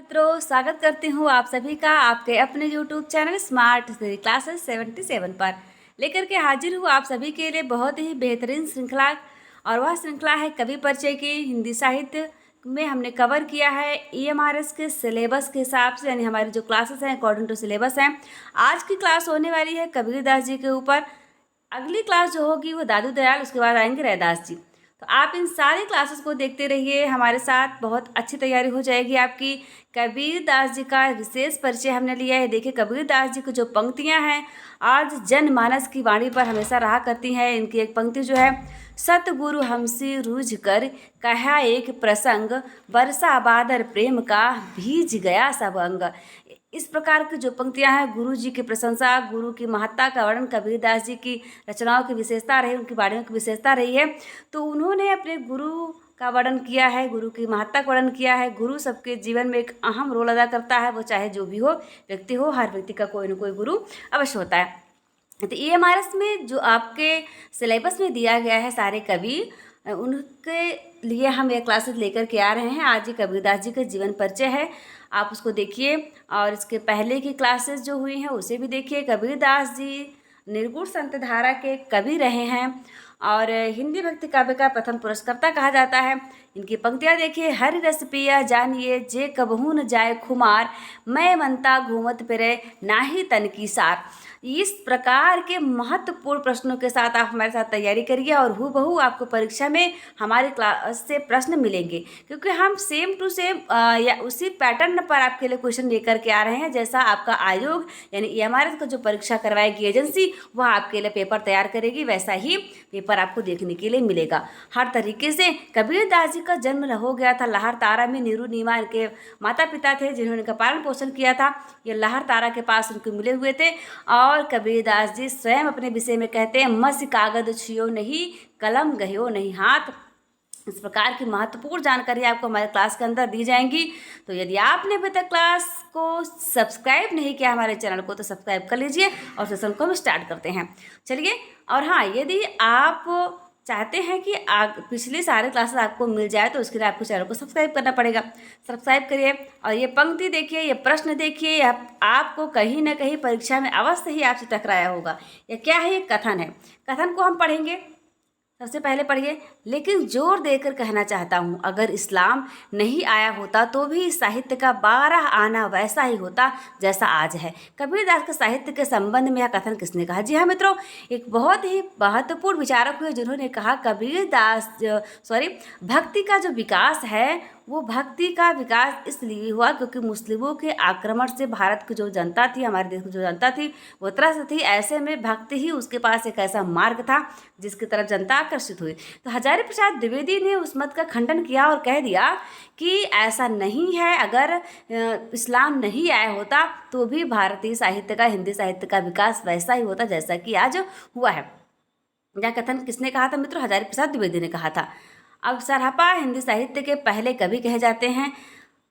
मित्रों, स्वागत करती हूँ आप सभी का आपके अपने YouTube चैनल स्मार्ट क्लासेस 77 पर लेकर के हाजिर हूँ आप सभी के लिए बहुत ही बेहतरीन श्रृंखला। और वह श्रृंखला है कवि परिचय की। हिंदी साहित्य में हमने कवर किया है EMRS के सिलेबस के हिसाब से, यानी हमारी जो क्लासेस हैं अकॉर्डिंग टू सिलेबस हैं। आज की क्लास होने वाली है कबीरदास जी के ऊपर। अगली क्लास जो होगी वो दादू दयाल, उसके बाद आएंगे रैदास जी। तो आप इन सारी क्लासेस को देखते रहिए हमारे साथ, बहुत अच्छी तैयारी हो जाएगी आपकी। कबीरदास जी का विशेष परिचय हमने लिया है। देखिए कबीरदास जी की जो पंक्तियां हैं आज जनमानस की वाणी पर हमेशा रहा करती हैं। इनकी एक पंक्ति जो है, सतगुरु हमसे रूझ कर कहा एक प्रसंग, बरसा बादर प्रेम का भीज गया सब अंग। इस प्रकार की जो पंक्तियां हैं गुरु जी की प्रशंसा, गुरु की महत्ता का वर्णन, कबीरदास जी की रचनाओं की विशेषता रही, उनकी वाणियों की विशेषता रही है। तो उन्होंने अपने गुरु का वर्णन किया है, गुरु की महत्ता का वर्णन किया है। गुरु सबके जीवन में एक अहम रोल अदा करता है, वो चाहे जो भी हो व्यक्ति हो, हर व्यक्ति का कोई ना कोई गुरु अवश्य होता है। तो EMRS में जो आपके सिलेबस में दिया गया है सारे कवि, उनके लिए हम ये क्लासेस लेकर के आ रहे हैं। आज ही कबीरदास जी का जीवन परिचय है, आप उसको देखिए। और इसके पहले की क्लासेस जो हुई हैं उसे भी देखिए। कबीरदास जी निर्गुण संत धारा के कवि रहे हैं और हिंदी भक्ति काव्य का प्रथम पुरस्कर्ता कहा जाता है। इनकी पंक्तियां देखिए, हरि रस पिया जानिए जे कबहू न जाए खुमार, मैं मनता घूमत फिरे नाही तन की सार। इस प्रकार के महत्वपूर्ण प्रश्नों के साथ आप हमारे साथ तैयारी करिए और हूबहू आपको परीक्षा में हमारी क्लास से प्रश्न मिलेंगे, क्योंकि हम सेम टू सेम या उसी पैटर्न पर आपके लिए क्वेश्चन लेकर के आ रहे हैं जैसा आपका आयोग यानी EMRS का जो परीक्षा करवाएगी एजेंसी, वह आपके लिए पेपर तैयार करेगी, वैसा ही पेपर आपको देखने के लिए मिलेगा हर तरीके से। कबीरदास जी का जन्म हो गया था लाहर तारा में। नीरू नीमा इनके माता पिता थे जिन्होंने इनका पालन पोषण किया था। ये लाहर तारा के पास उनको मिले हुए थे। और कबीरदास जी स्वयं अपने विषय में कहते हैं, मस कागज छियो नहीं कलम गयो नहीं हाथ। इस प्रकार की महत्वपूर्ण जानकारी आपको हमारे क्लास के अंदर दी जाएंगी। तो यदि आपने अभी तक क्लास को सब्सक्राइब नहीं किया हमारे चैनल को, तो सब्सक्राइब कर लीजिए और सेशन को हम स्टार्ट करते हैं। चलिए, और हाँ, यदि आप चाहते हैं कि पिछले सारे क्लासेस आपको मिल जाए तो उसके लिए आपको चैनल को सब्सक्राइब करना पड़ेगा। सब्सक्राइब करिए और ये पंक्ति देखिए, ये प्रश्न देखिए, आपको कहीं ना कहीं परीक्षा में अवश्य ही आपसे टकराया होगा। यह क्या है? ये कथन है। कथन को हम पढ़ेंगे, सबसे पहले पढ़िए। लेकिन जोर देकर कहना चाहता हूँ, अगर इस्लाम नहीं आया होता तो भी साहित्य का 12 आना वैसा ही होता जैसा आज है। कबीरदास के साहित्य के संबंध में यह कथन किसने कहा? जी हाँ मित्रों, एक बहुत ही महत्वपूर्ण विचारक हुए जिन्होंने कहा भक्ति का जो विकास है वो भक्ति का विकास इसलिए हुआ क्योंकि मुस्लिमों के आक्रमण से भारत की जो जनता थी, हमारे देश की जो जनता थी, वो त्रस्त थी। ऐसे में भक्ति ही उसके पास एक ऐसा मार्ग था जिसकी तरफ जनता आकर्षित हुई। तो हजारी प्रसाद द्विवेदी ने उस मत का खंडन किया और कह दिया कि ऐसा नहीं है, अगर इस्लाम नहीं आया होता तो भी भारतीय साहित्य का, हिंदी साहित्य का विकास वैसा ही होता जैसा कि आज हुआ है। यह कथन किसने कहा था मित्रों? हजारी प्रसाद द्विवेदी ने कहा था। अब सरहपा हिंदी साहित्य के पहले कवि कहे जाते हैं।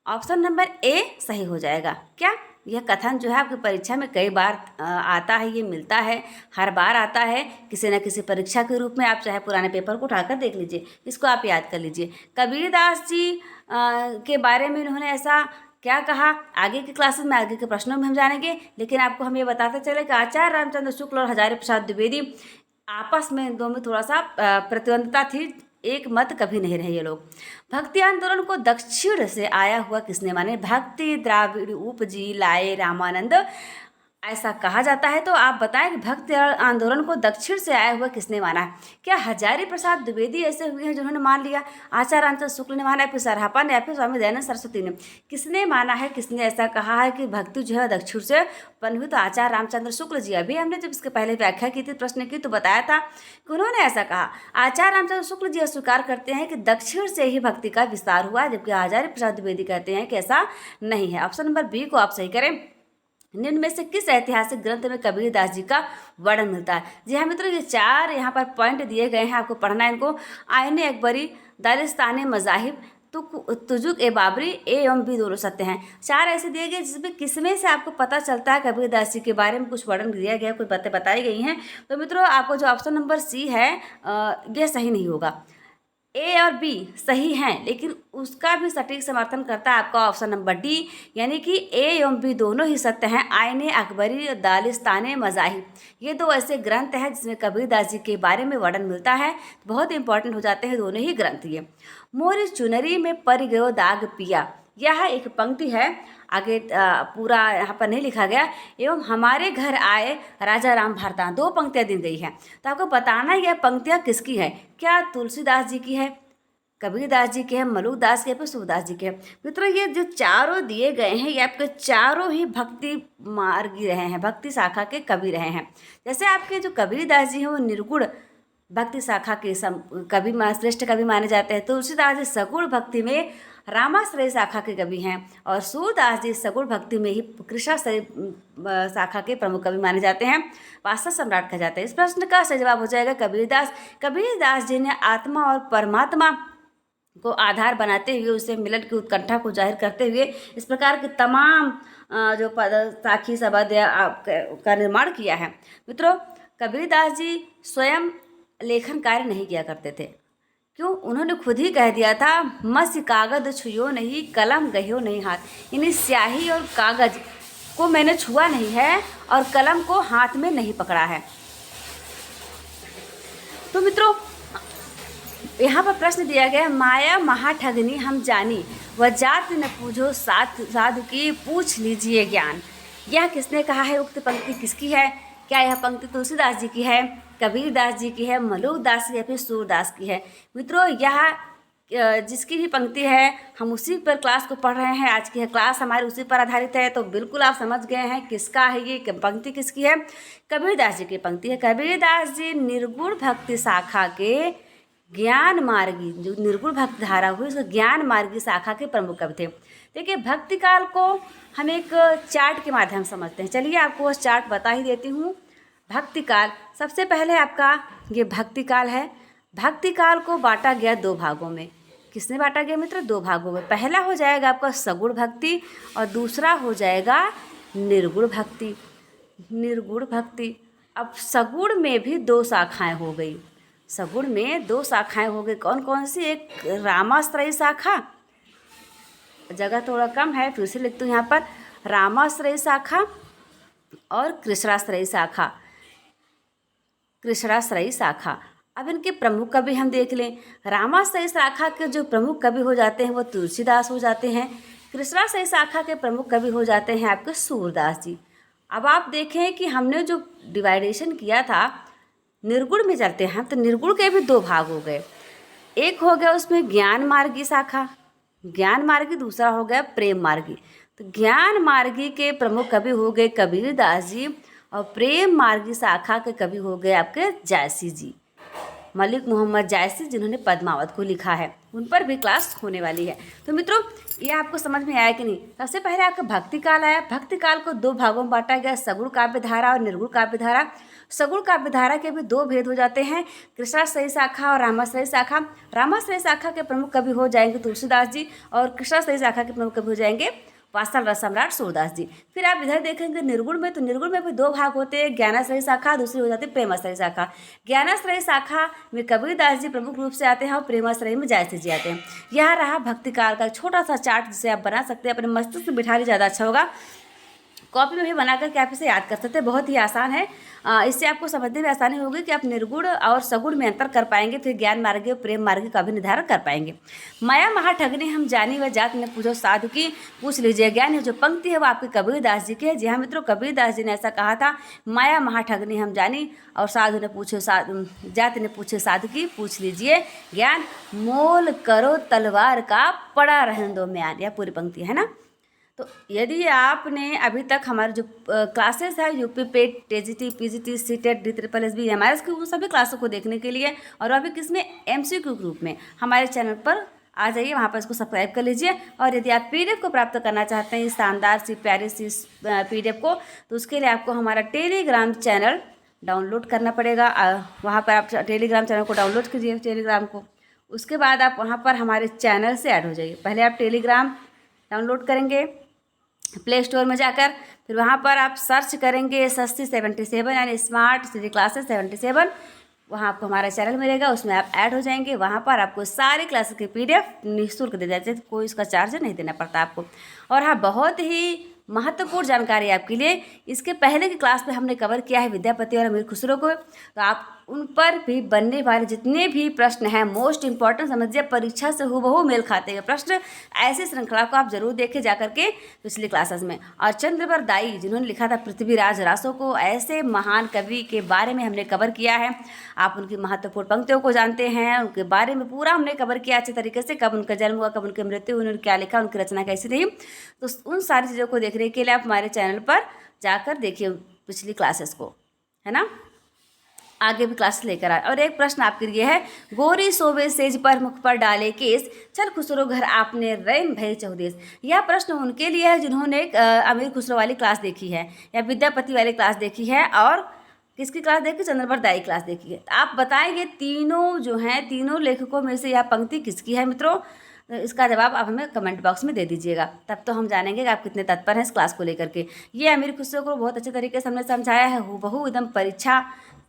ऑप्शन नंबर ए सही हो जाएगा। क्या यह कथन जो है आपकी परीक्षा में कई बार आता है, ये मिलता है, हर बार आता है किसी न किसी परीक्षा के रूप में। आप चाहे पुराने पेपर को उठाकर देख लीजिए, इसको आप याद कर लीजिए। कबीरदास जी के बारे में इन्होंने ऐसा क्या कहा, आगे की क्लासेस में, आगे के प्रश्नों में हम जानेंगे। लेकिन आपको हम ये बताते चले कि आचार्य रामचंद्र शुक्ल और हजारी प्रसाद द्विवेदी आपस में दो में थोड़ा सा प्रतिद्वंदता थी, एक मत कभी नहीं रहे ये लोग। भक्ति आंदोलन को दक्षिण से आया हुआ किसने माने? भक्ति द्राविड़ उपजी लाए रामानंद, ऐसा कहा जाता है। तो आप बताएं कि भक्ति आंदोलन को दक्षिण से आया हुआ किसने माना है? क्या हजारी प्रसाद द्विवेदी ऐसे हुए हैं जिन्होंने मान लिया, आचार्य रामचंद्र शुक्ल ने माना, या फिर सरहपा ने, या फिर स्वामी दयानंद सरस्वती ने? किसने माना है, किसने ऐसा कहा है कि भक्ति जो है दक्षिण से उत्पन्न हुई? तो आचार्य रामचंद्र शुक्ल जी। अभी हमने जब इसके पहले व्याख्या की थी, प्रश्न की, तो बताया था कि उन्होंने ऐसा कहा। आचार्य रामचंद्र शुक्ल जी स्वीकार करते हैं कि दक्षिण से ही भक्ति का विस्तार हुआ, जबकि आचार्य प्रसाद द्विवेदी कहते हैं कि ऐसा नहीं है। ऑप्शन नंबर बी को आप सही करें। निम्न में से किस ऐतिहासिक ग्रंथ में कबीरदास जी का वर्णन मिलता है? जी हाँ मित्रों, ये 4 यहाँ पर पॉइंट दिए गए हैं, आपको पढ़ना है इनको। आईने अकबरी, दारिस्तान मज़ाहिब, तुजुक ए बाबरी, ए एवं बी दोनों सत्य हैं। 4 ऐसे दिए गए जिसमें किसमें से आपको पता चलता है कबीरदास जी के बारे में कुछ वर्णन दिया गया, कुछ बातें बताई गई हैं। तो मित्रों, आपको जो ऑप्शन नंबर सी है यह सही नहीं होगा। ए और बी सही हैं, लेकिन उसका भी सटीक समर्थन करता है आपका ऑप्शन नंबर डी, यानी कि ए एवं बी दोनों ही सत्य हैं। आईने अकबरी, दालिस्ताने मज़ाहिब, ये दो ऐसे ग्रंथ हैं जिसमें कबीरदास जी के बारे में वर्णन मिलता है। बहुत इंपॉर्टेंट हो जाते हैं दोनों ही ग्रंथ ये। मोरी चुनरी में पड़ गयो दाग पिया, यह एक पंक्ति है। आगे पूरा यहाँ पर नहीं लिखा गया। एवं हमारे घर आए राजा राम भरतान, दो पंक्तियाँ दी गई हैं। तो आपको बताना यह पंक्तियाँ किसकी है। क्या तुलसीदास जी की है, कबीरदास जी के हैं, मलुकदास के, फिर सूरदास जी के हैं। मित्रों ये जो चारों दिए गए हैं ये आपके चारों ही भक्ति मार्गी रहे हैं, भक्ति शाखा के कवि रहे हैं। जैसे आपके जो कबीरदास जी हैं वो निर्गुण भक्ति शाखा के कवि श्रेष्ठ कवि माने जाते हैं। तुलसीदास जी सगुण भक्ति में रामाश्रय शाखा के कवि हैं, और सूरदास जी सगुण भक्ति में ही कृष्णाश्रय शाखा के प्रमुख कवि माने जाते हैं, पार्षद सम्राट कहा जाते हैं। इस प्रश्न का सही जवाब हो जाएगा कबीरदास। कबीरदास जी ने आत्मा और परमात्मा को आधार बनाते हुए उसे मिलन की उत्कंठा को जाहिर करते हुए इस प्रकार के तमाम जो साखी शब्द का निर्माण किया है। मित्रों कबीरदास जी स्वयं लेखन कार्य नहीं किया करते थे। क्यों? उन्होंने खुद ही कह दिया था, मस कागज छुयो नहीं, कलम गहियो नहीं हाथ। यानी स्याही और कागज को मैंने छुआ नहीं है और कलम को हाथ में नहीं पकड़ा है। तो मित्रों यहाँ पर प्रश्न दिया गया, माया महाठगनी हम जानी, वह जात न पूछो साधु की, पूछ लीजिए ज्ञान। यह किसने कहा है? उक्त पंक्ति किसकी है? क्या यह पंक्ति तुलसीदास जी की है, कबीरदास जी की है, मलुकदास की या फिर सूरदास की है? मित्रों यह जिसकी भी पंक्ति है हम उसी पर क्लास को पढ़ रहे हैं। आज की क्लास हमारी उसी पर आधारित है। तो बिल्कुल आप समझ गए हैं किसका है ये पंक्ति, किसकी है? कबीरदास जी की पंक्ति है। कबीरदास जी निर्गुण भक्ति शाखा के ज्ञान मार्गी, जो निर्गुण भक्ति धारा हुई उसको ज्ञान मार्गी शाखा के प्रमुख कवि थे। देखिए भक्ति काल को हम एक चार्ट के माध्यम से समझते हैं। चलिए आपको वो चार्ट बता ही देती हूँ। भक्ति काल, सबसे पहले आपका ये भक्ति काल है। भक्ति काल को बांटा गया दो भागों में। किसने बांटा गया मित्र? दो भागों में। पहला हो जाएगा आपका सगुण भक्ति और दूसरा हो जाएगा निर्गुण भक्ति। निर्गुण भक्ति, अब सगुण में भी दो शाखाएं हो गई। सगुण में दो शाखाएं हो गई। कौन कौन सी? एक रामाश्रयी शाखा, जगह थोड़ा कम है फिर से लिखती हूँ यहाँ पर, रामाश्रयी शाखा और कृष्णाश्रयी शाखा। कृष्णाश्रयी शाखा, अब इनके प्रमुख कवि हम देख लें। रामाश्रयी शाखा के जो प्रमुख कवि हो जाते हैं वो तुलसीदास हो जाते हैं। कृष्णाश्रयी शाखा के प्रमुख कवि हो जाते हैं आपके सूरदास जी। अब आप देखें कि हमने जो डिवाइडेशन किया था निर्गुण में चलते हैं तो निर्गुण के भी दो भाग हो गए। एक हो गया उसमें ज्ञान मार्गी शाखा, ज्ञान मार्गी, दूसरा हो गया प्रेम मार्गी। तो ज्ञान मार्गी के प्रमुख कवि हो गए कबीरदास जी और प्रेम मार्गी शाखा के कवि हो गए आपके जायसी जी, मलिक मोहम्मद जायसी, जिन्होंने पद्मावत को लिखा है। उन पर भी क्लास होने वाली है। तो मित्रों ये आपको समझ में आया कि नहीं? सबसे पहले आपका भक्ति काल आया। भक्ति काल को दो भागों में बांटा गया, सगुण काव्य धारा और निर्गुण काव्य धारा। सगुण काव्य धारा के भी दो भेद हो जाते हैं, कृष्णाश्रयी शाखा और रामाश्रयी शाखा। रामाश्रयी शाखा के प्रमुख कवि हो जाएंगे तुलसीदास जी और कृष्णाश्रयी शाखा के प्रमुख कवि हो जाएंगे वात्सल रस सम्राट सूरदास जी। फिर आप इधर देखेंगे निर्गुण में, तो निर्गुण में भी दो भाग होते हैं, ज्ञानाश्रयी शाखा, दूसरी हो जाती है प्रेमाश्रयी शाखा। ज्ञानाश्रयी शाखा में कबीरदास जी प्रमुख रूप से आते हैं और प्रेमाश्रयी में जायसी जी आते हैं। यह रहा भक्ति काल का छोटा सा चार्ट जिसे आप बना सकते हैं, अपने मस्तिष्क में बिठा ली ज़्यादा अच्छा होगा। कॉपी में भी बना करके आप इसे याद कर सकते हैं, बहुत ही आसान है। इससे आपको समझने में आसानी होगी कि आप निर्गुण और सगुण में अंतर कर पाएंगे, फिर ज्ञान मार्गी और प्रेम मार्गी का भी निर्धारण कर पाएंगे। माया महाठगनी हम जानी, व जात ने पूछो साधु की, पूछ लीजिए ज्ञान। है जो पंक्ति है वो आपके कबीरदास जी की है। जी हाँ मित्रों, कबीरदास जी ने ऐसा कहा था, माया महाठगनी हम जानी और साधु ने पूछो जात ने पूछे साधु की, पूछ लीजिए ज्ञान। मोल करो तलवार का, पड़ा रहने दो म्यान। यह पूरी पंक्ति है ना। तो यदि आपने अभी तक हमारे जो क्लासेस है UP PET, TGT, PGT, CTET, DSSS, MRS की, उन सभी क्लासों को देखने के लिए और अभी किसमें MCQ ग्रुप में हमारे चैनल पर आ जाइए, वहाँ पर इसको सब्सक्राइब कर लीजिए। और यदि आप PDF को प्राप्त करना चाहते हैं इस शानदार सी प्यारी सी PDF को, तो उसके लिए आपको हमारा टेलीग्राम चैनल डाउनलोड करना पड़ेगा। वहाँ पर आप टेलीग्राम चैनल को डाउनलोड कीजिए, टेलीग्राम को। उसके बाद आप वहाँ पर हमारे चैनल से ऐड हो जाइए। पहले आप टेलीग्राम डाउनलोड करेंगे प्ले स्टोर में जाकर, फिर वहाँ पर आप सर्च करेंगे SSC 77 यानी स्मार्ट सिटी क्लासेस 77। वहाँ आपको हमारा चैनल मिलेगा, उसमें आप ऐड हो जाएंगे। वहाँ पर आपको सारे क्लासेस के PDF निःशुल्क दे जाते हैं, कोई इसका चार्ज नहीं देना पड़ता आपको। और हाँ, बहुत ही महत्वपूर्ण जानकारी आपके लिए, इसके पहले की क्लास में हमने कवर किया है विद्यापति और अमीर खुसरो को, तो आप उन पर भी बनने वाले जितने भी प्रश्न हैं मोस्ट इंपॉर्टेंट समझिए, परीक्षा से हूबहू मेल खाते हैं प्रश्न, ऐसी श्रृंखला को आप जरूर देखें जा करके पिछली क्लासेस में। और चंद्रवर दाई जिन्होंने लिखा था पृथ्वीराज रासो को, ऐसे महान कवि के बारे में हमने कवर किया है। आप उनकी महत्वपूर्ण पंक्तियों को जानते हैं, उनके बारे में पूरा हमने कवर किया अच्छे तरीके से, कब उनका जन्म हुआ, कब उनकी मृत्यु हुई, उन्होंने क्या लिखा, उनकी रचना कैसी रही। तो उन सारी चीज़ों को देखने के लिए आप हमारे चैनल पर जाकर देखिए पिछली क्लासेस को, है ना। आगे भी क्लास लेकर आए। और एक प्रश्न आपके लिए है, गोरी सोवे सेज पर मुख पर डाले केस, चल खुसरो घर आपने रैन भय चौदेश। यह प्रश्न उनके लिए है जिन्होंने अमीर खुसरो वाली क्लास देखी है या विद्यापति वाली क्लास देखी है, और किसकी क्लास देखी, चंद्रवर दाई क्लास देखी है। आप बताएंगे तीनों जो हैं, तीनों लेखकों में से यह पंक्ति किसकी है मित्रों। इसका जवाब आप हमें कमेंट बॉक्स में दे दीजिएगा, तब तो हम जानेंगे कि आप कितने तत्पर हैं इस क्लास को लेकर के। ये अमीर खुसरो को बहुत अच्छे तरीके से हमने समझाया है, हूबहू एकदम परीक्षा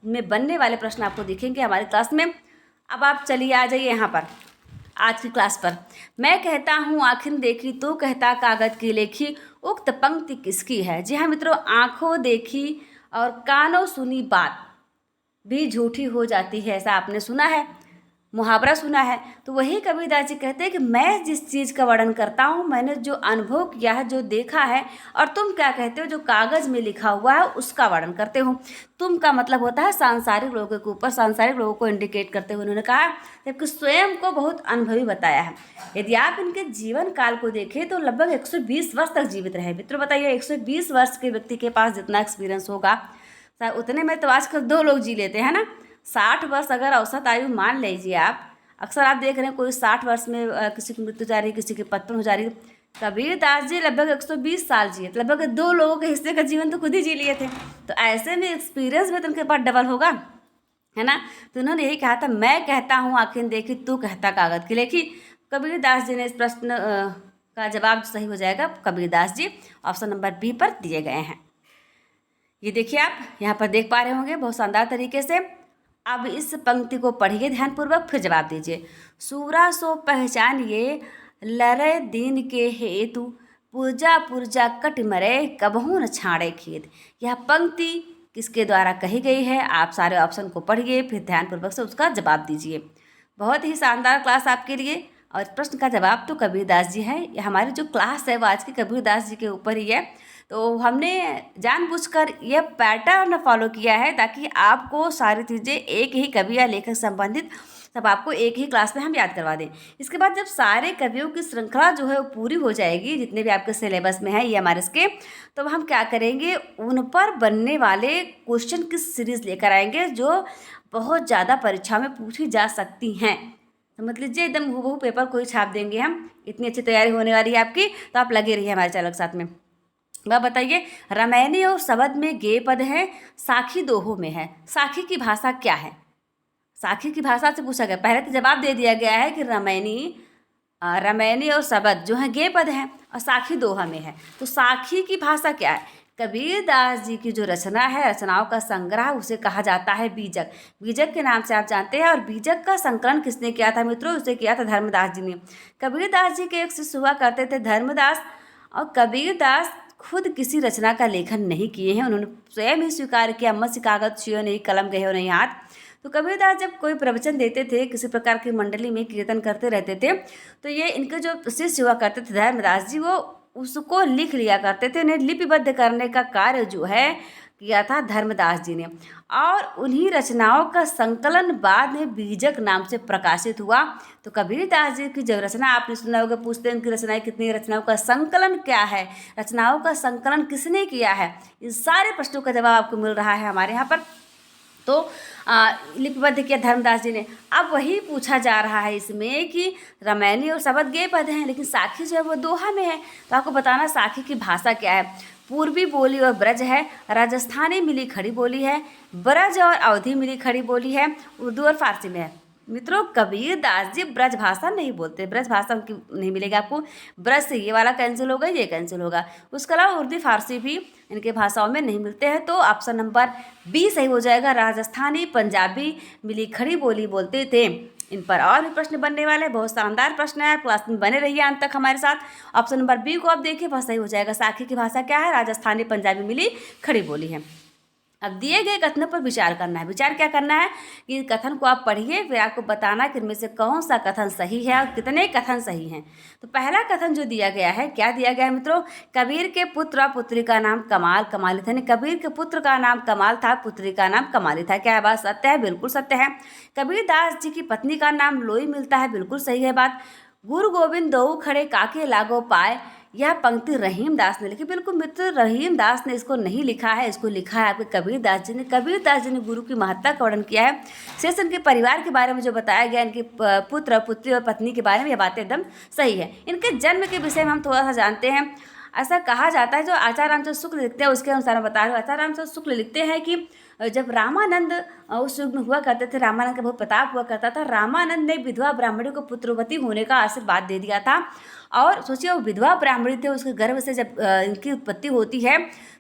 में बनने वाले प्रश्न आपको दिखेंगे हमारी क्लास में। अब आप चलिए आ जाइए यहाँ पर आज की क्लास पर। मैं कहता हूँ आँखें देखी तो कहता कागज की लेखी, उक्त पंक्ति किसकी है। जी हाँ मित्रों, आँखों देखी और कानों सुनी बात भी झूठी हो जाती है, ऐसा आपने सुना है, मुहावरा सुना है। तो वही कबीरदास जी कहते हैं कि मैं जिस चीज़ का वर्णन करता हूँ, मैंने जो अनुभव किया है, जो देखा है, और तुम क्या कहते हो, जो कागज़ में लिखा हुआ है उसका वर्णन करते हो। तुम का मतलब होता है सांसारिक लोगों के ऊपर, सांसारिक लोगों को इंडिकेट करते हुए उन्होंने कहा, जबकि स्वयं को बहुत अनुभवी बताया है। यदि आप इनके जीवन काल को देखें तो लगभग 120 वर्ष तक जीवित रहे। मित्रों बताइए, 120 वर्ष के व्यक्ति के पास जितना एक्सपीरियंस होगा उतने में तो आजकल 2 लोग जी लेते हैं ना। 60 वर्ष अगर औसत आयु मान लीजिए आप, अक्सर आप देख रहे हैं कोई 60 वर्ष में किसी की मृत्यु जा रही है, किसी की 55 हो जा रही है। कबीरदास जी लगभग 120 साल जिए, तो लगभग 2 लोगों के हिस्से का जीवन तो खुद ही जी लिए थे। तो ऐसे में एक्सपीरियंस में तो उनके पास डबल होगा, है ना। तो उन्होंने यही कहा था, मैं कहता हूँ आँखें देखी तू कहता कागज की लेखी। कबीरदास जी ने इस प्रश्न का जवाब सही हो जाएगा, Kabirdas ji option number B पर दिए गए हैं। ये देखिए, आप यहाँ पर देख पा रहे होंगे बहुत शानदार तरीके से। अब इस पंक्ति को पढ़िए ध्यानपूर्वक, फिर जवाब दीजिए। सूरा सो पहचानिए लरे दीन के हेतु, पुरजा पुरजा कट मरे कबहू न छाड़े खेत। यह पंक्ति किसके द्वारा कही गई है। आप सारे ऑप्शन को पढ़िए, फिर ध्यानपूर्वक से उसका जवाब दीजिए। बहुत ही शानदार क्लास आपके लिए, और प्रश्न का जवाब तो कबीरदास जी है। हमारी जो क्लास है वो आज की कबीरदास जी के ऊपर ही है। तो हमने जानबूझकर यह पैटर्न फॉलो किया है ताकि आपको सारी चीज़ें एक ही कवि या लेखक संबंधित सब आपको एक ही क्लास में हम याद करवा दें। इसके बाद जब सारे कवियों की श्रृंखला जो है वो पूरी हो जाएगी, जितने भी आपके सिलेबस में है ये हमारे इसके, तो हम क्या करेंगे, उन पर बनने वाले क्वेश्चन की सीरीज़ लेकर आएंगे जो बहुत ज़्यादा परीक्षा में पूछी जा सकती हैं। समझ लीजिए, एकदम हूबहू पेपर कोई छाप देंगे हम, इतनी अच्छी तैयारी होने वाली है आपकी। तो आप लगे रहिए हमारे चैनल के साथ में। वह बताइए, रामायणी और शब्द में गे पद है, साखी दोहों में है। साखी की भाषा क्या है। साखी की भाषा से पूछा गया, पहले तो जवाब दे दिया गया है कि रामायणी और शब्द जो है गे पद हैं और साखी दोहा में है। तो साखी की भाषा क्या है। कबीरदास जी की जो रचना है, रचनाओं का संग्रह, उसे कहा जाता है बीजक। बीजक के नाम से आप जानते हैं। और बीजक का संकलन किसने किया था मित्रों, उसे किया था धर्मदास जी ने। कबीरदास जी के एक शिष्य हुआ करते थे धर्मदास, और कबीरदास खुद किसी रचना का लेखन नहीं किए हैं, उन्होंने स्वयं ही स्वीकार किया, मत्स्य कागज छुओ नहीं, कलम गए हो नहीं हाथ। तो कबीरदास जब कोई प्रवचन देते थे, किसी प्रकार की मंडली में कीर्तन करते रहते थे, तो ये इनके जो शिष्य हुआ करते थे धर्मदास जी, वो उसको लिख लिया करते थे। इन्हें लिपिबद्ध करने का कार्य जो है किया था धर्मदास जी ने, और उन्हीं रचनाओं का संकलन बाद में बीजक नाम से प्रकाशित हुआ। तो कबीरदास जी की जब रचना आपने सुना होगा, पूछते हैं उनकी रचनाएं कितनी, रचनाओं का संकलन क्या है, रचनाओं का संकलन किसने किया है, इन सारे प्रश्नों का जवाब आपको मिल रहा है हमारे यहाँ पर। तो लिपिबद्ध किया धर्मदास जी ने। अब वही पूछा जा रहा है इसमें कि रामायणी और शब्द गे पद हैं, लेकिन साखी जो है वो दोहा में है। तो आपको बताना साखी की भाषा क्या है। पूर्वी बोली और ब्रज है, राजस्थानी मिली खड़ी बोली है, ब्रज और अवधी मिली खड़ी बोली है, उर्दू और फारसी में है। मित्रों कबीर दास जी ब्रज भाषा नहीं बोलते, ब्रज भाषा उनकी नहीं मिलेगी आपको। ब्रज से ये वाला कैंसिल होगा, ये कैंसिल होगा। उसके अलावा उर्दू फारसी भी इनके भाषाओं में नहीं मिलते हैं। तो ऑप्शन नंबर बी सही हो जाएगा। राजस्थानी पंजाबी मिली खड़ी बोली बोलते थे। इन पर और भी प्रश्न बनने वाले हैं, बहुत शानदार प्रश्न है। क्लास में बने रहिए अंत तक हमारे साथ। ऑप्शन नंबर बी को आप देखिए, वह सही हो जाएगा। साखी की भाषा क्या है? राजस्थानी पंजाबी मिली खड़ी बोली है। अब दिए गए कथनों पर विचार करना है। विचार क्या करना है कि कथन को आप पढ़िए, फिर आपको बताना कि इनमें से कौन सा कथन सही है और कितने कथन सही हैं। तो पहला कथन जो दिया गया है, क्या दिया गया है मित्रों? कबीर के पुत्र और पुत्री का नाम कमाल कमाली था। कबीर के पुत्र का नाम कमाल था, पुत्री का नाम कमाली था। क्या है बात सत्य है? बिल्कुल सत्य है। कबीर दास जी की पत्नी का नाम लोई मिलता है, बिल्कुल सही है बात। गुरु गोविंद दो खड़े काके लागो पाए, यह पंक्ति रहीम दास ने लिखी। बिल्कुल मित्र, रहीम दास ने इसको नहीं लिखा है, इसको लिखा है आपके कबीर दास जी ने। कबीर दास जी ने गुरु की महत्ता का वर्णन किया है। शेष इनके परिवार के बारे में जो बताया गया, इनके पुत्र पुत्री और पत्नी के बारे में, यह बातें एकदम सही है। इनके जन्म के विषय में हम थोड़ा सा जानते हैं। ऐसा कहा जाता है, जो आचार्य रामचंद्र शुक्ल लिखते हैं उसके अनुसार मैं बता रही हूँ। आचार्य रामचंद्र शुक्ल लिखते हैं कि जब रामानंद उस युग में हुआ करते थे, रामानंद का बहुत प्रताप हुआ करता था। रामानंद ने विधवा ब्राह्मणी को पुत्रवती होने का आशीर्वाद दे दिया था। और सोचिए, वो विधवा ब्राह्मणी थे, उसके गर्भ से जब इनकी उत्पत्ति होती है,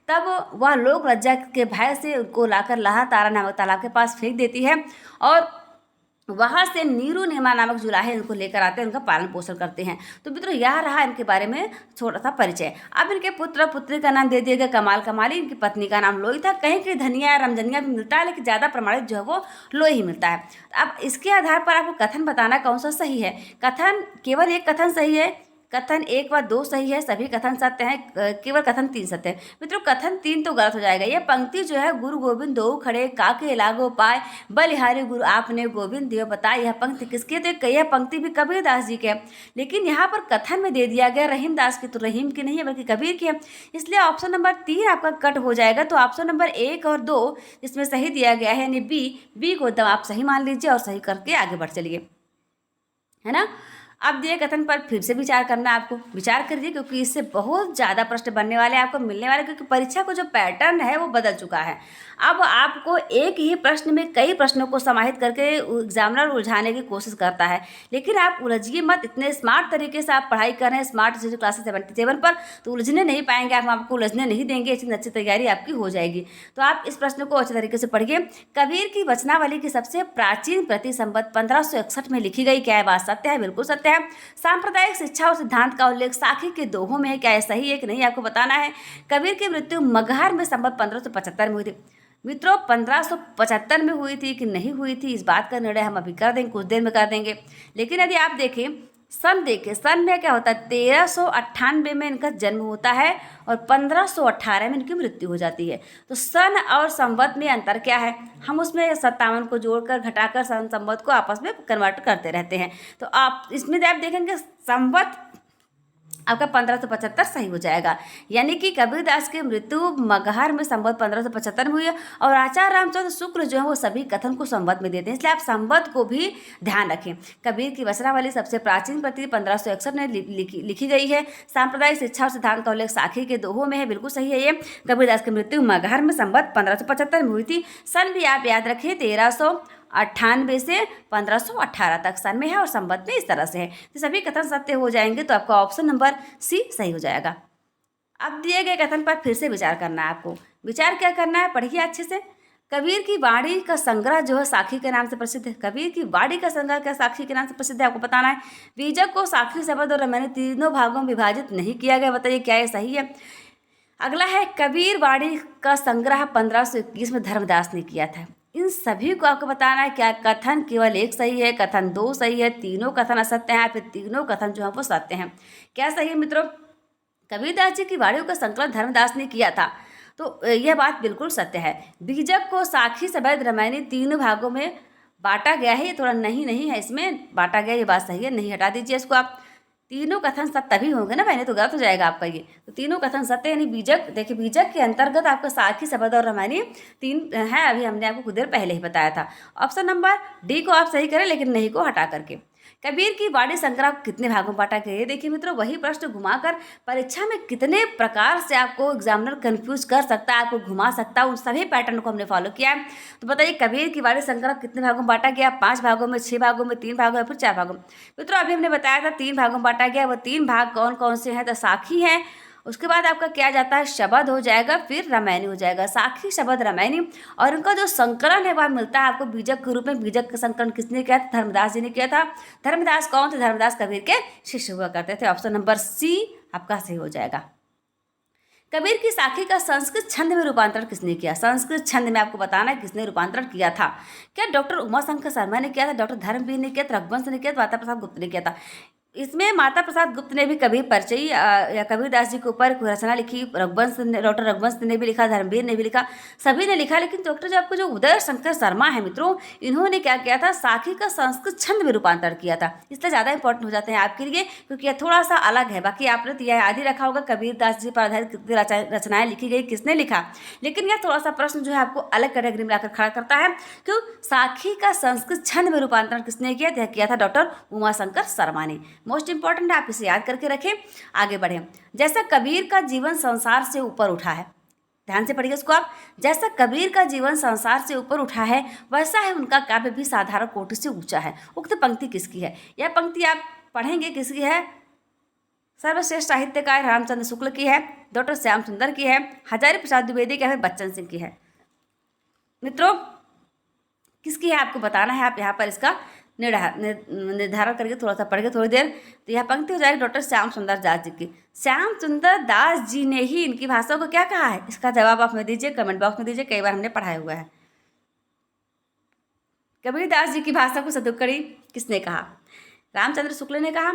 तब वह लोक लज्जा के भय से उनको लाकर लाहा तारा नामक तालाब के पास फेंक देती है। और वहाँ से नीरू नेमा नामक जुलाहे इनको लेकर आते हैं, उनका पालन पोषण करते हैं। तो मित्रों, यह रहा इनके बारे में छोटा सा परिचय। अब इनके पुत्र पुत्री का नाम दे दिया गया कमाल कमाली। इनकी पत्नी का नाम लोई था। कहीं कहीं धनिया या रमजनिया भी मिलता है, लेकिन ज़्यादा प्रमाणित जो है वो लोई ही मिलता है। अब इसके आधार पर आपको कथन बताना कौन सा सही है। कथन केवल एक कथन सही है, कथन 1 व 2 सही है, सभी कथन सत्य हैं, केवल कथन 3 सत्य है। मित्रों कथन 3 तो गलत हो जाएगा। यह पंक्ति जो है, गुरु गोविंद दो खड़े काके लागो पाए, बलिहारी गुरु आपने गोविंद दियो बताए, यह पंक्ति किसकी है? तो यह पंक्ति भी कबीर दास जी के है, लेकिन यहाँ पर कथन में दे दिया गया रहीम दास की। तो रहीम की नहीं है बल्कि कबीर की है, इसलिए ऑप्शन नंबर 3 आपका कट हो जाएगा। तो ऑप्शन नंबर 1 और 2 जिसमें सही दिया गया है, यानी बी को एकदम आप सही मान लीजिए और सही करके आगे बढ़ चलिए, है ना। अब दिए कथन पर फिर से विचार करना है आपको। विचार करिए, क्योंकि इससे बहुत ज़्यादा प्रश्न बनने वाले हैं, आपको मिलने वाले, क्योंकि परीक्षा को जो पैटर्न है वो बदल चुका है। अब आपको एक ही प्रश्न में कई प्रश्नों को समाहित करके एग्जामिनर उलझाने की कोशिश करता है, लेकिन आप उलझिए मत। इतने स्मार्ट तरीके से आप पढ़ाई कर रहे हैं स्मार्ट क्लासेस 77 पर, तो उलझने नहीं पाएंगे आप, आपको उलझने नहीं देंगे। इतनी अच्छी तैयारी आपकी हो जाएगी। तो आप इस प्रश्न को अच्छे तरीके से पढ़िए। कबीर की वचनावली की सबसे प्राचीन प्रति संवत 1561 में लिखी गई। क्या है बात सत्य है? बिल्कुल सत्य है। सांप्रदायिक शिक्षा और सिद्धांत का उल्लेख साखी के दोहों में है। क्या है सही है कि नहीं, आपको बताना है। कबीर की मृत्यु मगहर में संवत 1575 में हुई थी। मित्रों 1575 में हुई थी कि नहीं हुई थी, इस बात का निर्णय हम अभी कर देंगे, कुछ देर में कर देंगे। लेकिन यदि आप देखें सन में क्या होता है, 1398 में इनका जन्म होता है और 1518 में इनकी मृत्यु हो जाती है। तो सन और संवत में अंतर क्या है? हम उसमें 57 को जोड़कर घटाकर सन संवत को आपस में कन्वर्ट करते रहते हैं। तो आप इसमें आप देखेंगे संवत आपका 1575 सही हो जाएगा। यानी कि कबीरदास की मृत्यु मगहर में संवत 1575 में हुई है। और आचार्य रामचंद्र शुक्ल जो है वो सभी कथन को संवत में देते हैं, इसलिए आप संवत को भी ध्यान रखें। कबीर की वचनावली सबसे प्राचीन प्रति 1561 में लिखी गई है। सांप्रदायिक शिक्षा और सिद्धांत का उल्लेख साखी के दोहों में है, बिल्कुल सही है ये। कबीरदास की मृत्यु मगहर में संवत 1575 में हुई थी। सन भी आप याद रखें 1398 से 1518 तक सन में है और संवत में इस तरह से है। तो सभी कथन सत्य हो जाएंगे, तो आपका ऑप्शन नंबर सी सही हो जाएगा। अब दिए गए कथन पर फिर से विचार करना है आपको। विचार क्या करना है, पढ़िए अच्छे से। कबीर की वाणी का संग्रह जो है साखी के नाम से प्रसिद्ध है। कबीर की वाणी का संग्रह क्या साखी के नाम से प्रसिद्ध है, आपको बताना है। बीजक को साखी, शबद और रामायण तीनों भागों में विभाजित नहीं किया गया, बताइए क्या ये सही है। अगला है कबीर वाणी का संग्रह 1521 में धर्मदास ने किया था। इन सभी को आपको बताना है क्या कथन केवल एक सही है, कथन 2 सही है, तीनों कथन असत्य हैं, फिर तीनों कथन जो है वो सत्य हैं। क्या सही है मित्रों? कबीरदास जी की वाणियों का संकलन धर्मदास ने किया था, तो यह बात बिल्कुल सत्य है। बीजक को साखी, शबद, रामायणी तीनों भागों में बांटा गया है, ये थोड़ा नहीं है, इसमें बांटा गया, ये बात सही है, नहीं हटा दीजिए इसको आप। तीनों कथन सत्य तभी होंगे ना, पहले तो गलत हो जाएगा आपका ये। तो तीनों कथन सत्य, यानी बीजक, देखिए बीजक के अंतर्गत आपका साखी, शबद और रामायणी 3 है, अभी हमने आपको कुछ देर पहले ही बताया था। ऑप्शन नंबर डी को आप सही करें, लेकिन नहीं को हटा करके। कबीर की वाणी संग्रह कितने भागों में बांटा गया? ये देखिए मित्रों, वही प्रश्न घुमाकर परीक्षा में कितने प्रकार से आपको एग्जामिनर कंफ्यूज कर सकता है, आपको घुमा सकता है, उन सभी पैटर्न को हमने फॉलो किया है। तो बताइए कबीर की वाणी संग्रह कितने भागों में बांटा गया? 5 भागों में, 6 भागों में, 3 भागों में, फिर 4 भागों में। मित्रों अभी हमने बताया था 3 भागों में बांटा गया। वो 3 भाग कौन कौन से हैं? तो साखी है, उसके बाद आपका क्या जाता है, शबद हो जाएगा, फिर रामायणी हो जाएगा। साखी, शबद, रामायणी, और उनका जो संकलन है वह मिलता है आपको बीजक के रूप में। बीजक का संकलन किसने किया था? धर्मदास जी ने किया था। धर्मदास कौन थे? धर्मदास कबीर के शिष्य हुआ करते थे। ऑप्शन नंबर सी आपका सही हो जाएगा। कबीर की साखी का संस्कृत छंद में रूपांतरण किसने किया? संस्कृत छंद में आपको बताना है किसने रूपांतरण किया था। क्या डॉक्टर उमाशंकर शर्मा ने किया था, डॉक्टर धर्मवीर ने किया था, रघुवंश ने किया था, माता प्रसाद गुप्त ने किया था? इसमें माता प्रसाद गुप्त ने भी कबीर परिचय या कबीरदास जी के ऊपर रचना लिखी। रघुवंश ने, डॉक्टर रघुवंश ने भी लिखा, धर्मवीर ने भी लिखा, सभी ने लिखा। लेकिन डॉक्टर जो आपको जो उदय शंकर शर्मा है मित्रों, इन्होंने क्या किया था? साखी का संस्कृत छंद में रूपांतरण किया था। इसलिए ज़्यादा इंपॉर्टेंट हो जाते हैं आपके लिए, क्योंकि यह थोड़ा सा अलग है। बाकी आपने तो यह याद ही रखा होगा कबीरदास जी पर आधारित कितनी रचनाएं लिखी गई, किसने लिखा। लेकिन यह थोड़ा सा प्रश्न जो है आपको अलग कैटेगरी में लाकर खड़ा करता है। क्यों? साखी का संस्कृत छंद में रूपांतरण किसने किया? यह किया था डॉक्टर उमाशंकर शर्मा ने। मोस्ट इंपॉर्टेंट है, आप इसे याद करके रखें। आगे बढ़ें। जैसा कबीर का जीवन संसार से ऊपर उठा है, ध्यान से पढ़िए इसको आप। जैसा कबीर का जीवन संसार से ऊपर उठा है, वैसा है उनका काव्य भी साधारण कोटि से ऊंचा है। उक्त पंक्ति किसकी है? यह पंक्ति आप पढ़ेंगे किसकी है? सर्वश्रेष्ठ साहित्यकार रामचंद्र शुक्ल की है, डॉक्टर श्याम सुंदर की है, हजारी प्रसाद द्विवेदी की है, बच्चन सिंह की है। मित्रों किसकी है आपको बताना है। आप यहाँ पर इसका निर्धारण करके थोड़ा सा पढ़ के थोड़ी देर, तो यह पंक्ति हो जाएगी डॉक्टर श्याम सुंदर दास जी की। श्याम सुंदर दास जी ने ही इनकी भाषा को क्या कहा है? इसका जवाब आप हमें दीजिए, कमेंट बॉक्स में दीजिए, कई बार हमने पढ़ाया हुआ है। कबीरदास जी की भाषा को सदुक्कड़ी किसने कहा? रामचंद्र शुक्ल ने कहा।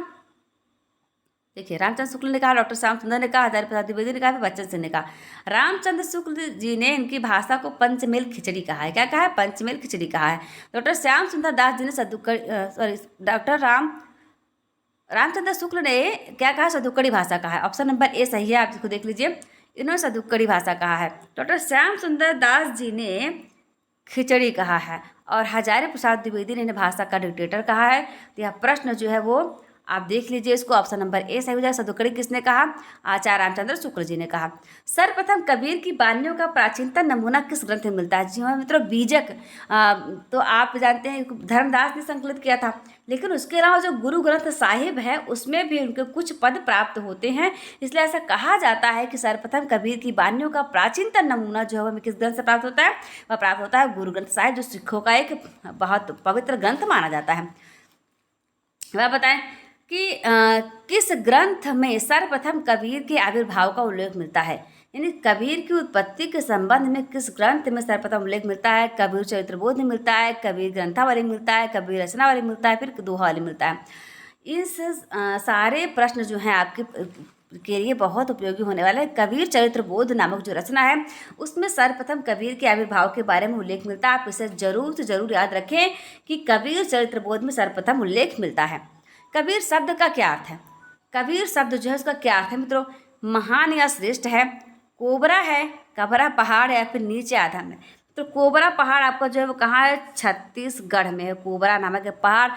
देखिए, रामचंद्र शुक्ल ने कहा, डॉक्टर श्याम सुंदर ने कहा, हजारी प्रसाद द्विवेदी ने कहा, बच्चन सिंह ने कहा। रामचंद्र शुक्ल जी ने इनकी भाषा को पंचमेल खिचड़ी कहा है। क्या कहा है? पंचमेल खिचड़ी कहा है। डॉक्टर श्याम सुंदर दास जी ने डॉक्टर रामचंद्र शुक्ल ने क्या कहा? सदुक्कड़ी भाषा कहा है। ऑप्शन नंबर ए सही है, आप इसको देख लीजिए। इन्होंने सदुक्कड़ी भाषा कहा है। डॉक्टर श्याम सुंदर दास जी ने खिचड़ी कहा है, और हजारी प्रसाद द्विवेदी ने इन्हें भाषा का डिक्टेटर कहा है। तो यह प्रश्न जो है वो आप देख लीजिए इसको, ऑप्शन नंबर ए सही हो जाएगा। सदुक्कड़ी किसने कहा? आचार्य रामचंद्र शुक्ल जी ने कहा। सर्वप्रथम कबीर की वाणियों का प्राचीनतम नमूना किस ग्रंथ में मिलता है? जी हाँ मित्रों, बीजक। तो आप जानते हैं धर्मदास ने संकलित किया था, लेकिन उसके अलावा जो गुरु ग्रंथ साहिब है उसमें भी उनके कुछ पद प्राप्त होते हैं। इसलिए ऐसा कहा जाता है कि सर्वप्रथम कबीर की वाणियों का प्राचीनतम नमूना जो है वह किस ग्रंथ से प्राप्त होता है? वह प्राप्त होता है गुरु ग्रंथ साहिब, जो सिखों का एक बहुत पवित्र ग्रंथ माना जाता है। वह बताएं कि किस ग्रंथ में सर्वप्रथम कबीर के आविर्भाव का उल्लेख मिलता है? यानी कबीर की उत्पत्ति के संबंध में किस ग्रंथ में सर्वप्रथम उल्लेख मिलता है? कबीर चरित्रबोध में मिलता है, कबीर ग्रंथावली मिलता है, कबीर रचनावली मिलता है, फिर दोहावली मिलता है। इस सारे प्रश्न जो हैं आपके के लिए बहुत उपयोगी होने वाला है। कबीर चरित्रबोध नामक जो रचना है उसमें सर्वप्रथम कबीर के आविर्भाव के बारे में उल्लेख मिलता है। आप इसे जरूर से जरूर याद रखें कि कबीर चरित्रबोध में सर्वप्रथम उल्लेख मिलता है। कबीर शब्द का क्या अर्थ है? कबीर शब्द जो है उसका क्या अर्थ है मित्रों? महान या श्रेष्ठ है, कोबरा है, कबरा पहाड़ है, या फिर नीचे आधम है। तो कोबरा पहाड़ आपका जो है वो कहाँ है? छत्तीसगढ़ में है। कोबरा नामक पहाड़,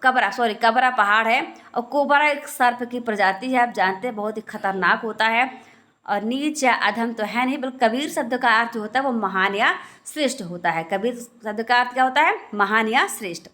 कबरा पहाड़ है। और कोबरा एक सर्प की प्रजाति है, आप जानते हैं, बहुत ही खतरनाक होता है। और नीच या अधम तो है नहीं, बल्कि कबीर शब्द का अर्थ जो होता है वो महान या श्रेष्ठ होता है। कबीर शब्द का अर्थ क्या होता है? महान या श्रेष्ठ।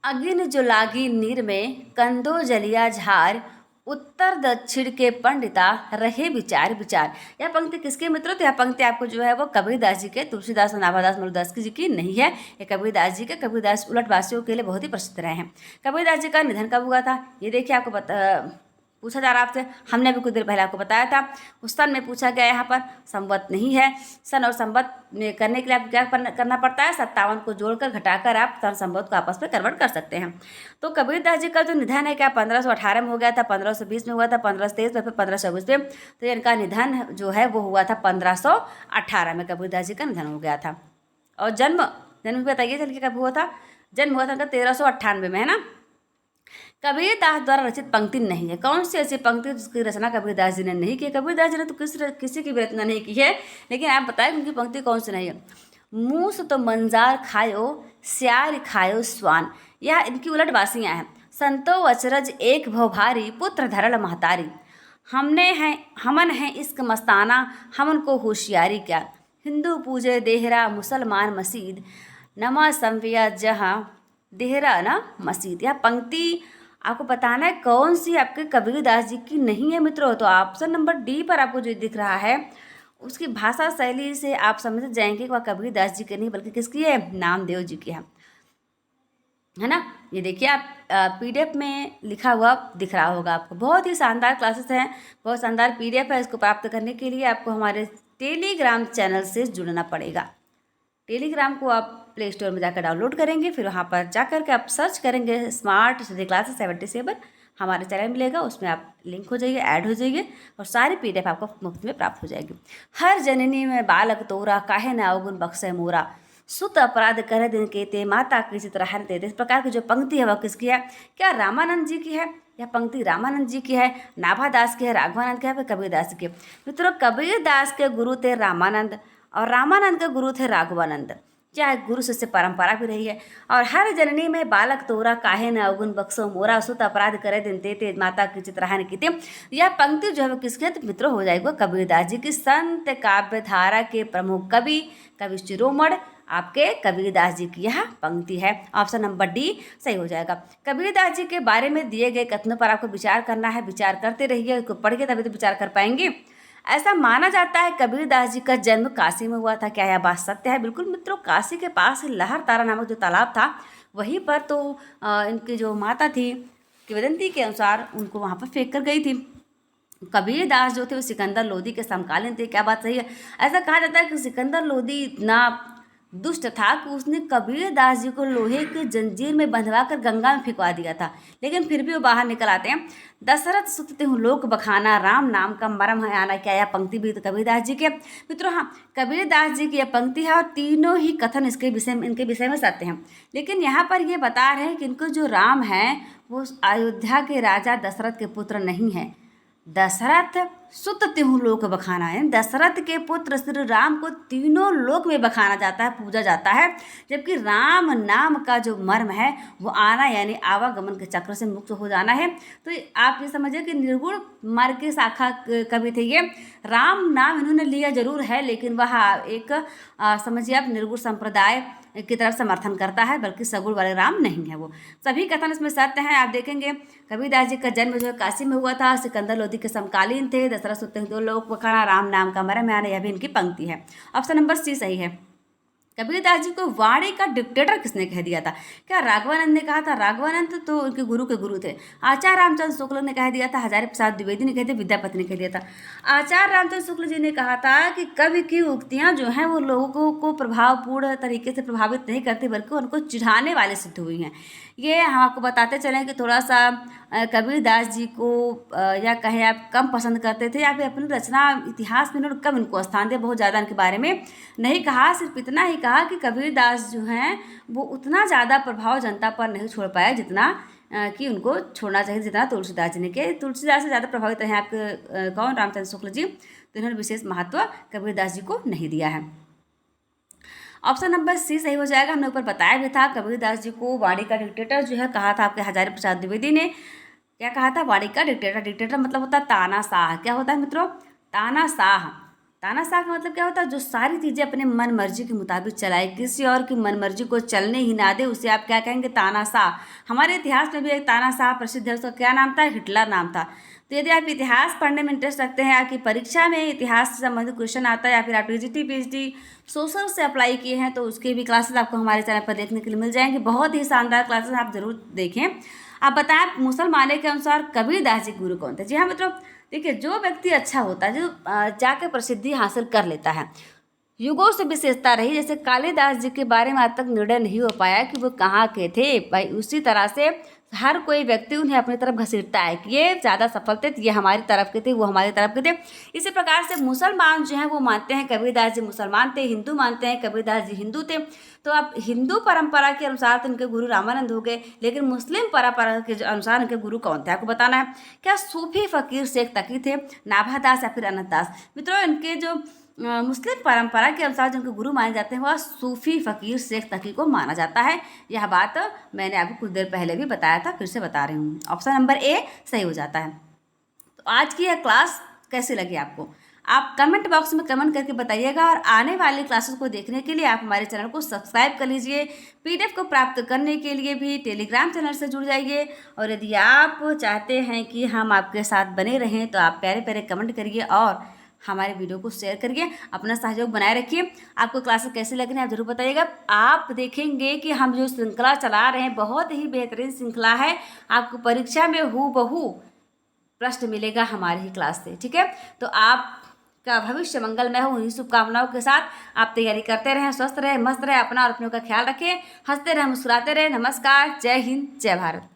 अगिन जो लागी नीर में, कंदो जलिया झार, उत्तर दक्षिण के पंडिता रहे विचार विचार। यह पंक्ति किसके मित्रों? तो यह पंक्ति आपको जो है वो कबीरदास जी के, तुलसीदास और नाभादास मलुदास जी की नहीं है, ये कबीरदास जी के। कबीरदास उलटवासियों के लिए बहुत ही प्रसिद्ध रहे हैं। कबीरदास जी का निधन कब हुआ था? ये देखिए, आपको पूछा जा रहा आपसे, हमने भी कुछ देर पहले आपको बताया था। उस सन में पूछा गया, यहाँ पर संवत नहीं है। सन और संवत में करने के लिए आपको क्या करना पड़ता है? 57 को जोड़कर घटाकर आप सन संवत को आपस में कन्वर्ट कर सकते हैं। तो कबीरदास जी का जो निधन है क्या 1518 में हो गया था, 1520 में हुआ था, 1523 में, फिर 1524 में। तो इनका निधन जो है वो हुआ था 1518 में, कबीरदास जी का निधन हो गया था। और जन्म बताइए चलिए कब हुआ था? जन्म हुआ था उनका 1398 में, है ना। कबीरदास द्वारा रचित पंक्ति नहीं है। कौन सी ऐसी पंक्ति जिसकी रचना कबीरदास जी ने नहीं की? कबीरदास जी ने तो किसी की भी रचना नहीं की है, लेकिन आप बताएं उनकी पंक्ति कौन सी नहीं है। मूस तो मंजार खायो, स्यार खायो स्वान। यह इनकी उलटवासियाँ हैं। संतो अचरज एक भव भारी, पुत्र धरल महतारी। हमन है इश्क मस्ताना, हमन को होशियारी क्या। हिंदू पूजे देहरा, मुसलमान मसीद, नमा संविया जहाँ देहरा ना मसीद। यह पंक्ति आपको बताना है कौन सी आपके कबीरदास जी की नहीं है मित्रों। तो ऑप्शन नंबर डी पर आपको जो दिख रहा है उसकी भाषा शैली से आप समझ जाएंगे कि वह कबीरदास जी की नहीं बल्कि किसकी है, नामदेव जी की है ना। ये देखिए आप पीडीएफ में लिखा हुआ दिख रहा होगा आपको। बहुत ही शानदार क्लासेस हैं, बहुत शानदार पीडीएफ है। इसको प्राप्त करने के लिए आपको हमारे टेलीग्राम चैनल से जुड़ना पड़ेगा। टेलीग्राम को आप प्ले स्टोर में जाकर डाउनलोड करेंगे, फिर वहाँ पर जाकर के आप सर्च करेंगे स्मार्ट स्टडी क्लासेस 77, हमारा चैनल मिलेगा, उसमें आप लिंक हो जाइए, ऐड हो जाइए और सारी पीडीएफ आपको मुफ्त में प्राप्त हो जाएगी। हर जननी में बालक तोरा, काहे न अवगुण बख्शे मोरा, सुत अपराध करे दिन केते, माता की चित्रहन देते। इस प्रकार की जो पंक्ति है वह किसकी है, क्या रामानंद जी की है। यह पंक्ति रामानंद जी की है, नाभादास की है, राघवानंद की है, फिर कबीरदास की है। मित्रों कबीरदास के गुरु थे रामानंद और रामानंद के गुरु थे राघवानंद। चाहे गुरु शिष्य परंपरा भी रही है। और हर जननी में बालक तोरा, काहे न अवगुण बख्शो मोरा, सुत अपराध करे दिन तेते, माता की चित्रहान की। यह पंक्ति जो है वो किसके तो मित्रों हो जाएगा कबीरदास जी की। संत काव्य धारा के प्रमुख कवि कवि शिरोमणि आपके कबीरदास जी की यह पंक्ति है। ऑप्शन नंबर डी सही हो जाएगा। कबीरदास जी के बारे में दिए गए कथनों पर आपको विचार करना है, विचार करते रहिए, इसको पढ़ के तभी तो विचार कर पाएंगे। ऐसा माना जाता है कबीरदास जी का जन्म काशी में हुआ था। क्या यह बात सत्य है? बिल्कुल मित्रों, काशी के पास लहर तारा नामक जो तालाब था वहीं पर तो इनकी जो माता थी किंवदंती के अनुसार उनको वहाँ पर फेंक कर गई थी। कबीरदास जो थे वो सिकंदर लोदी के समकालीन थे। क्या बात सही है? ऐसा कहा जाता है कि सिकंदर लोदी इतना दुष्ट था कि उसने कबीरदास जी को लोहे के जंजीर में बंधवा कर गंगा में फेंकवा दिया था, लेकिन फिर भी वो बाहर निकल आते हैं। दशरथ सुतते हूँ लोक बखाना, राम नाम का मरम है आना। क्या यह पंक्ति भी तो कबीरदास जी के मित्रों? हाँ, कबीरदास जी की यह पंक्ति है और तीनों ही कथन इनके विषय में सत्य हैं। लेकिन यहाँ पर ये बता रहे हैं कि इनको जो राम है वो अयोध्या के राजा दशरथ के पुत्र नहीं है। दशरथ सुत तिहु लोक बखाना है, दशरथ के पुत्र श्री राम को तीनों लोक में बखाना जाता है, पूजा जाता है। जबकि राम नाम का जो मर्म है वो आना यानी आवागमन के चक्र से मुक्त हो जाना है। तो आप ये समझिए कि निर्गुण मार्ग की शाखा कवि थे ये। राम नाम इन्होंने लिया जरूर है, लेकिन वह एक समझिए आप निर्गुण संप्रदाय की तरफ समर्थन करता है, बल्कि सगुण वाले राम नहीं है वो। सभी कथन इसमें सत्य हैं। आप देखेंगे कबीरदास जी का जन्म जो है काशी में हुआ था, सिकंदर लोदी के समकालीन थे, दशरथ सुते दो लोक बखाना, राम नाम का मरम है आना, यह भी इनकी पंक्ति है। ऑप्शन नंबर सी सही है। कबीरदास जी को वाणी का डिक्टेटर किसने कह दिया था? क्या राघवानंद ने कहा था? राघवानंद तो उनके गुरु के गुरु थे। आचार्य रामचंद्र शुक्ल ने कह दिया था, हजारी प्रसाद द्विवेदी ने कह दिया, विद्यापति ने कह दिया था। आचार्य रामचंद्र शुक्ल जी ने कहा था कि कवि की उक्तियां जो हैं वो लोगों को प्रभावपूर्ण तरीके से प्रभावित नहीं करती, बल्कि उनको चिढ़ाने वाले सिद्ध हुई हैं। ये हम आपको बताते चलें कि थोड़ा सा कबीरदास जी को या कहें आप कम पसंद करते थे, या फिर अपनी रचना इतिहास में इन्होंने कम इनको स्थान दिया, बहुत ज़्यादा इनके बारे में नहीं कहा। सिर्फ इतना ही कहा कि कबीरदास जो हैं वो उतना ज़्यादा प्रभाव जनता पर नहीं छोड़ पाया जितना कि उनको छोड़ना चाहिए, जितना तुलसीदास जी ने किया। तुलसीदास से ज़्यादा प्रभावित रहे आपके कौन? रामचंद्र शुक्ल जी। तो इन्होंने विशेष महत्व कबीरदास जी को नहीं दिया है। ऑप्शन नंबर सी सही हो जाएगा। हमने ऊपर बताया भी था कबीरदास जी को वाणी का डिक्टेटर जो है कहा था आपके हजारी प्रसाद द्विवेदी ने। क्या कहा था? वाणी का डिक्टेटर। डिक्टेटर मतलब होता है तानाशाह। क्या होता है मित्रों? तानाशाह। तानाशाह का मतलब क्या होता है? जो सारी चीज़ें अपने मन मर्जी के मुताबिक चलाए, किसी और की मन मर्जी को चलने ही ना दे, उसे आप क्या कहेंगे? तानाशाह। हमारे इतिहास में भी एक तानाशाह प्रसिद्ध है, उसका क्या नाम था? हिटलर नाम था। तो यदि आप इतिहास पढ़ने में इंटरेस्ट रखते हैं, आपकी परीक्षा में इतिहास से संबंधित क्वेश्चन आता है, या फिर आप टीजीटी पीएचडी सोशल से अप्लाई किए हैं, तो उसके भी क्लासेस आपको हमारे चैनल पर देखने के लिए मिल जाएंगे। बहुत ही शानदार क्लासेस, आप जरूर देखें। आप बताएं मुसलमानों के अनुसार कबीरदास जी गुरु कौन थे? जी हाँ मित्रों, देखिए जो व्यक्ति अच्छा होता है, जो जाकर प्रसिद्धि हासिल कर लेता है, युगों से विशेषता रही। जैसे कालिदास जी के बारे में आज तक निर्णय नहीं हो पाया कि वो कहाँ के थे भाई, उसी तरह से हर कोई व्यक्ति उन्हें अपनी तरफ घसीटता है कि ये ज़्यादा सफल थे, ये हमारी तरफ के थे, वो हमारी तरफ के थे। इसी प्रकार से मुसलमान जो हैं वो मानते हैं कबीरदास जी मुसलमान थे, हिंदू मानते हैं कबीरदास जी हिंदू थे। तो अब हिंदू परंपरा के अनुसार तो उनके गुरु रामानंद हो गए, लेकिन मुस्लिम परंपरा के अनुसार उनके गुरु कौन थे आपको बताना है। क्या सूफी फकीर शेख तकी थे, नाभादास या फिर अनंतदास? मित्रों इनके जो मुस्लिम परंपरा के अनुसार जिनके गुरु माने जाते हैं वह सूफी फ़कीर शेख तकी को माना जाता है। यह बात मैंने आपको कुछ देर पहले भी बताया था, फिर से बता रही हूँ। ऑप्शन नंबर ए सही हो जाता है। तो आज की यह क्लास कैसी लगी आपको, आप कमेंट बॉक्स में कमेंट करके बताइएगा। और आने वाली क्लासेस को देखने के लिए आप हमारे चैनल को सब्सक्राइब कर लीजिए। पीडीएफ को प्राप्त करने के लिए भी टेलीग्राम चैनल से जुड़ जाइए। और यदि आप चाहते हैं कि हम आपके साथ बने रहें तो आप प्यारे प्यारे कमेंट करिए और हमारे वीडियो को शेयर करिए, अपना सहयोग बनाए रखिए। आपको क्लासेस कैसे लग रही हैं आप जरूर बताइएगा। आप देखेंगे कि हम जो श्रृंखला चला रहे हैं बहुत ही बेहतरीन श्रृंखला है। आपको परीक्षा में हूबहू प्रश्न मिलेगा हमारी ही क्लास से, ठीक है। तो आपका भविष्य मंगलमय हो, उन्हीं शुभकामनाओं के साथ आप तैयारी करते रहें, स्वस्थ रहें, मस्त रहें, अपना और अपनों का ख्याल रखें, हंसते रहें, मुस्कुराते रहें। नमस्कार, जय हिंद, जय भारत।